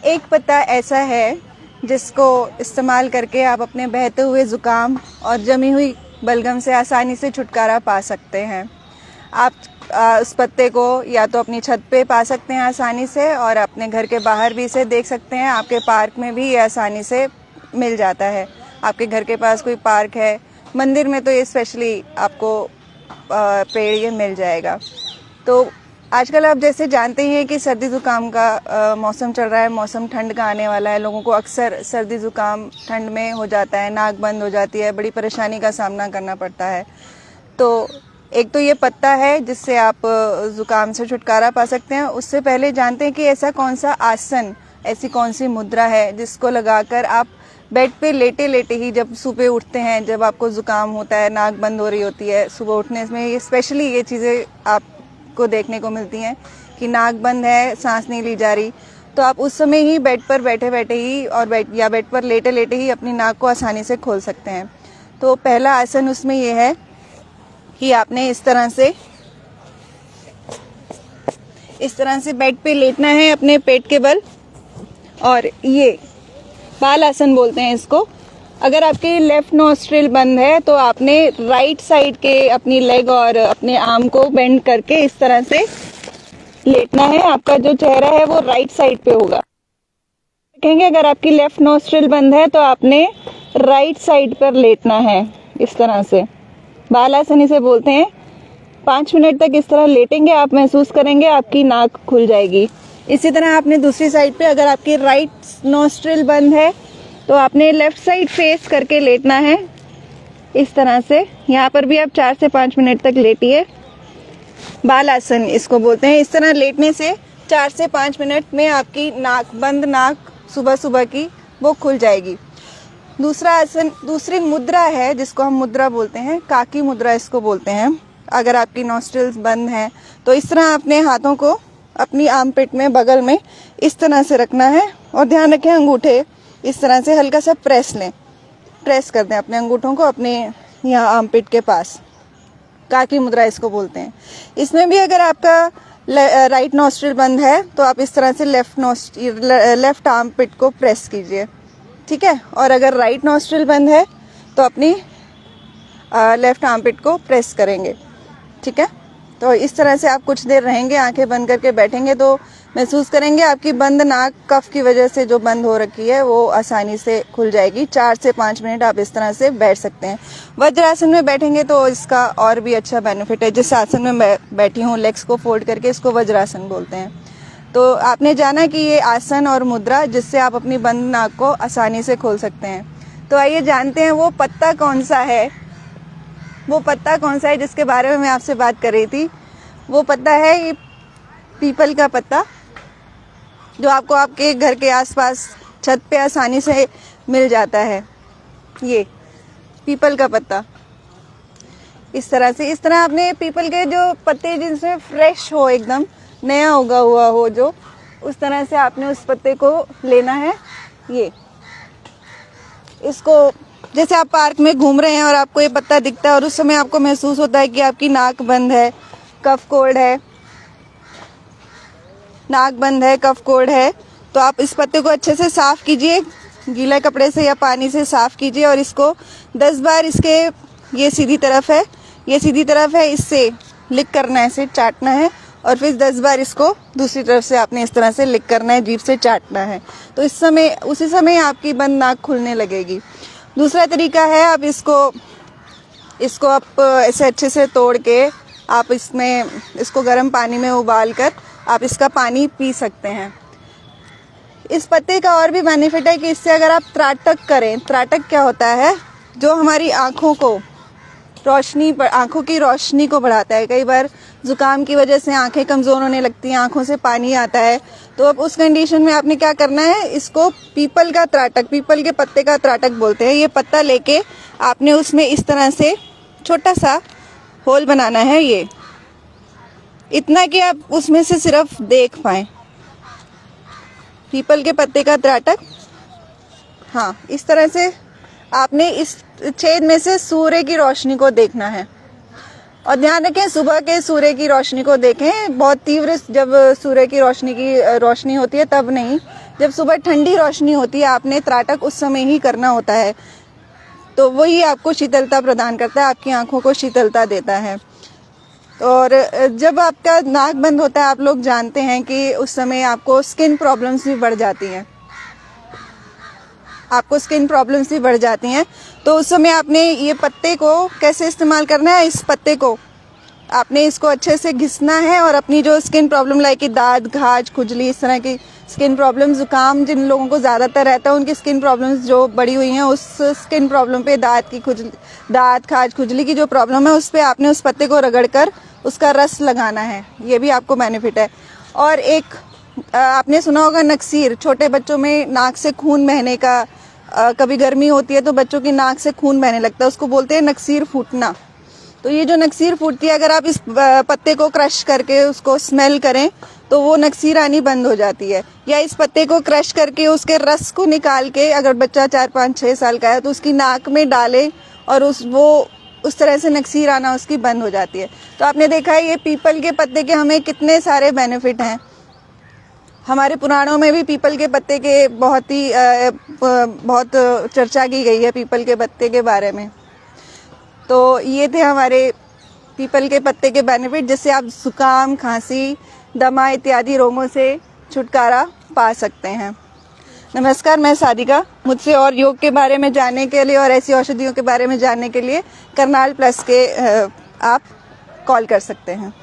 एक पत्ता ऐसा है जिसको इस्तेमाल करके आप अपने बहते हुए ज़ुकाम और जमी हुई बलगम से आसानी से छुटकारा पा सकते हैं। आप उस पत्ते को या तो अपनी छत पे पा सकते हैं आसानी से, और अपने घर के बाहर भी इसे देख सकते हैं। आपके पार्क में भी ये आसानी से मिल जाता है। आपके घर के पास कोई पार्क है, मंदिर में तो ये स्पेशली आपको पेड़ ये मिल जाएगा। तो आजकल आप जैसे जानते ही हैं कि सर्दी ज़ुकाम का मौसम चल रहा है, मौसम ठंड का आने वाला है। लोगों को अक्सर सर्दी ज़ुकाम ठंड में हो जाता है, नाक बंद हो जाती है, बड़ी परेशानी का सामना करना पड़ता है। तो एक तो ये पत्ता है जिससे आप ज़ुकाम से छुटकारा पा सकते हैं। उससे पहले जानते हैं कि ऐसा कौन सा आसन, ऐसी कौन सी मुद्रा है जिसको लगाकर आप बेड पे लेटे लेटे ही जब सुबह उठते हैं, जब आपको ज़ुकाम होता है, नाक बंद हो रही होती है, सुबह उठने में ये स्पेशली ये चीज़ें आपको देखने को मिलती हैं कि नाक बंद है, सांस नहीं ली जा रही, तो आप उस समय ही बेड पर बैठे बैठे ही और बेड पर लेटे लेटे ही अपनी नाक को आसानी से खोल सकते हैं। तो पहला आसन उसमें ये है कि आपने इस तरह से बेड पे लेटना है अपने पेट के बल, और ये बाल आसन बोलते हैं इसको। अगर आपके लेफ्ट नॉस्ट्रिल बंद है तो आपने राइट साइड के अपनी लेग और अपने आर्म को बेंड करके इस तरह से लेटना है। आपका जो चेहरा है वो राइट साइड पे होगा। देखेंगे अगर आपकी लेफ्ट नॉस्ट्रिल बंद है तो आपने राइट साइड पर लेटना है इस तरह से। बाल आसन इसे बोलते हैं। 5 मिनट तक इस तरह लेटेंगे, आप महसूस करेंगे आपकी नाक खुल जाएगी। इसी तरह आपने दूसरी साइड पे, अगर आपकी राइट नॉस्ट्रिल बंद है तो आपने लेफ्ट साइड फेस करके लेटना है इस तरह से। यहाँ पर भी आप 4 से 5 मिनट तक लेटिए। बाल आसन इसको बोलते हैं। इस तरह लेटने से 4 से 5 मिनट में आपकी बंद नाक सुबह सुबह की वो खुल जाएगी। दूसरा आसन, दूसरी मुद्रा है जिसको हम मुद्रा बोलते हैं, काकी मुद्रा इसको बोलते हैं। अगर आपकी नॉस्ट्रिल्स बंद हैं तो इस तरह अपने हाथों को अपनी आर्मपिट में, बगल में इस तरह से रखना है, और ध्यान रखें अंगूठे इस तरह से हल्का सा प्रेस कर दें अपने अंगूठों को अपने यहाँ आर्मपिट के पास। काकी मुद्रा इसको बोलते हैं। इसमें भी अगर आपका राइट नॉस्ट्रिल बंद है तो आप इस तरह से लेफ्ट आर्मपिट को प्रेस कीजिए, ठीक है। और अगर राइट नॉस्ट्रिल बंद है तो अपनी लेफ्ट आर्मपिट को प्रेस करेंगे, ठीक है। तो इस तरह से आप कुछ देर रहेंगे, आंखें बंद करके बैठेंगे तो महसूस करेंगे आपकी बंद नाक कफ की वजह से जो बंद हो रखी है वो आसानी से खुल जाएगी। 4 से 5 मिनट आप इस तरह से बैठ सकते हैं। वज्रासन में बैठेंगे तो इसका और भी अच्छा बेनिफिट है। जिस आसन में मैं बैठी हूँ, लेग्स को फोल्ड करके, इसको वज्रासन बोलते हैं। तो आपने जाना कि ये आसन और मुद्रा जिससे आप अपनी बंद नाक को आसानी से खोल सकते हैं। तो आइए जानते हैं वो पत्ता कौन सा है। वो पत्ता कौन सा है जिसके बारे में मैं आपसे बात कर रही थी। वो पत्ता है ये पीपल का पत्ता, जो आपको आपके घर के आसपास छत पे आसानी से मिल जाता है। ये पीपल का पत्ता इस तरह आपने पीपल के जो पत्ते जिनसे फ्रेश हो, एकदम नया उगा हुआ हो, जो उस तरह से आपने उस पत्ते को लेना है। ये इसको, जैसे आप पार्क में घूम रहे हैं और आपको ये पत्ता दिखता है और उस समय आपको महसूस होता है कि आपकी नाक बंद है, कफ कोल्ड है, नाक बंद है, कफ कोल्ड है, तो आप इस पत्ते को अच्छे से साफ कीजिए, गीले कपड़े से या पानी से साफ कीजिए, और इसको 10 बार इसके, ये सीधी तरफ है, इससे लिक करना है, इसे चाटना है, और फिर 10 बार इसको दूसरी तरफ से आपने इस तरह से लिक करना है, जीभ से चाटना है। तो उसी समय आपकी बंद नाक खुलने लगेगी। दूसरा तरीका है, आप इसको आप ऐसे अच्छे से तोड़ के आप इसको गर्म पानी में उबाल कर आप इसका पानी पी सकते हैं। इस पत्ते का और भी बेनिफिट है कि इससे अगर आप त्राटक करें, त्राटक क्या होता है, जो हमारी आँखों की रोशनी को बढ़ाता है। कई बार जुकाम की वजह से आंखें कमज़ोर होने लगती हैं, आंखों से पानी आता है, तो अब उस कंडीशन में आपने क्या करना है, इसको पीपल के पत्ते का त्राटक बोलते हैं। ये पत्ता लेके आपने उसमें इस तरह से छोटा सा होल बनाना है, ये इतना कि आप उसमें से सिर्फ देख पाएं। पीपल के पत्ते का त्राटक, हाँ, इस तरह से आपने इस छेद में से सूर्य की रोशनी को देखना है। और ध्यान रखें, सुबह के सूर्य की रोशनी को देखें। बहुत तीव्र जब सूर्य की रोशनी होती है तब नहीं, जब सुबह ठंडी रोशनी होती है, आपने त्राटक उस समय ही करना होता है, तो वही आपको शीतलता प्रदान करता है, आपकी आंखों को शीतलता देता है। और जब आपका नाक बंद होता है, आप लोग जानते हैं कि उस समय आपको स्किन प्रॉब्लम्स भी बढ़ जाती हैं, तो उस समय आपने ये पत्ते को कैसे इस्तेमाल करना है, इस पत्ते को आपने इसको अच्छे से घिसना है और अपनी जो स्किन प्रॉब्लम लाइक कि दाद, खाज, खुजली, इस तरह की स्किन प्रॉब्लम, जुकाम जिन लोगों को ज़्यादातर रहता है, उनकी स्किन प्रॉब्लम्स जो बड़ी हुई हैं, उस स्किन प्रॉब्लम पे दाद, खाज, खुजली की जो प्रॉब्लम है, उस पर आपने उस पत्ते को रगड़ कर उसका रस लगाना है। ये भी आपको बेनिफिट है। और एक आपने सुना होगा नक्सीर, छोटे बच्चों में नाक से खून बहने का, कभी गर्मी होती है तो बच्चों की नाक से खून बहने लगता है, उसको बोलते हैं नक्सीर फूटना। तो ये जो नक्सीर फूटती है, अगर आप इस पत्ते को क्रश करके उसको स्मेल करें तो वो नक्सीर आनी बंद हो जाती है। या इस पत्ते को क्रश करके उसके रस को निकाल के, अगर बच्चा 4, 5, 6 साल का है तो उसकी नाक में डालें और उस तरह से नक्सीर आना उसकी बंद हो जाती है। तो आपने देखा है ये पीपल के पत्ते के हमें कितने सारे बेनिफिट हैं। हमारे पुराणों में भी पीपल के पत्ते के बहुत चर्चा की गई है पीपल के पत्ते के बारे में। तो ये थे हमारे पीपल के पत्ते के बेनिफिट, जिससे आप जुकाम, खांसी, दमा इत्यादि रोगों से छुटकारा पा सकते हैं। नमस्कार, मैं सादिका। मुझसे और योग के बारे में जानने के लिए और ऐसी औषधियों के बारे में जानने के लिए करनाल प्लस के आप कॉल कर सकते हैं।